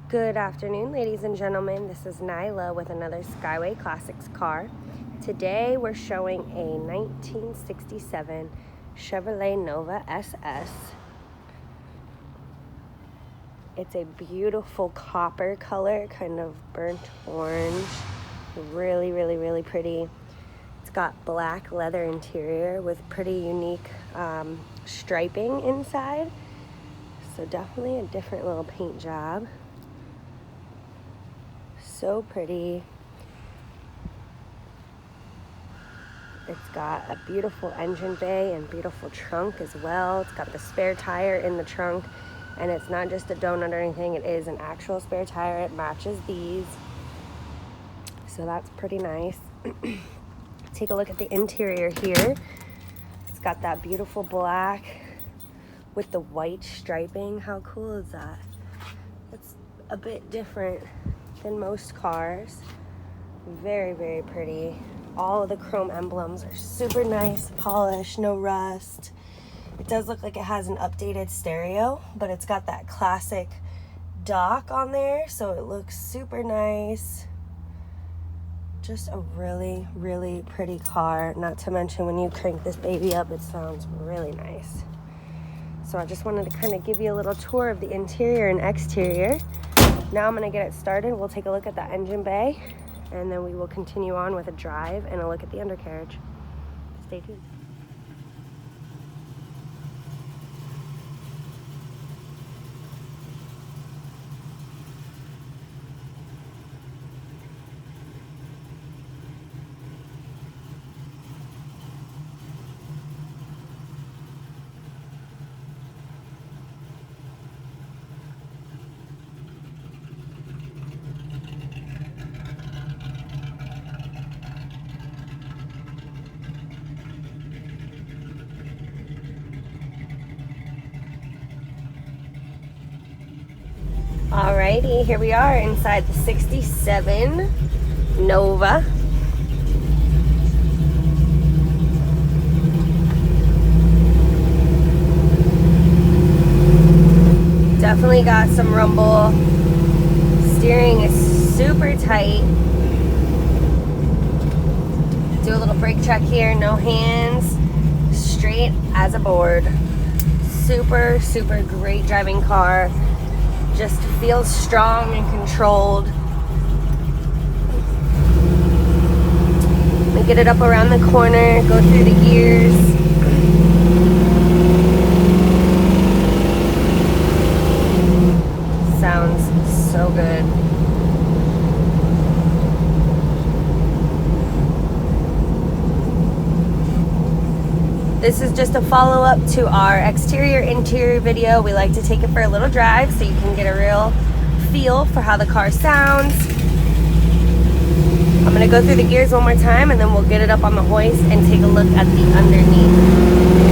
Good afternoon, ladies and gentlemen. This is Nyla with another Skyway Classics car. Today we're showing a 1967 Chevrolet Nova SS. It's a beautiful copper color, kind of burnt orange. Really pretty. It's got black leather interior with pretty unique striping inside. So definitely a different little paint job. So pretty. It's got a beautiful engine bay and beautiful trunk as well. It's got the spare tire in the trunk, and it's not just a donut or anything, it is an actual spare tire. It matches these, so that's pretty nice. Take a look at the interior here. It's got that beautiful black with the white striping. How cool is that? It's a bit different than most cars. Very pretty. All of the chrome emblems are super nice, polished, no rust. It does look like it has an updated stereo, but it's got that classic dock on there, so it looks super nice. Just a really pretty car. Not to mention when you crank this baby up, it sounds really nice. So I just wanted to kind of give you a little tour of the interior and exterior. Now I'm gonna get it started. We'll take a look at the engine bay, and then we will continue on with a drive and a look at the undercarriage. Stay tuned. Alrighty, here we are inside the 67 Nova. Definitely got some rumble. Steering is super tight. Do a little brake check here, no hands, straight as a board. Super great driving car. Just feels strong and controlled. We get it up around the corner, go through the gears. Sounds so good. This is just a follow-up to our exterior-interior video. We like to take it for a little drive so you can get a real feel for how the car sounds. I'm gonna go through the gears one more time, and then we'll get it up on the hoist and take a look at the underneath.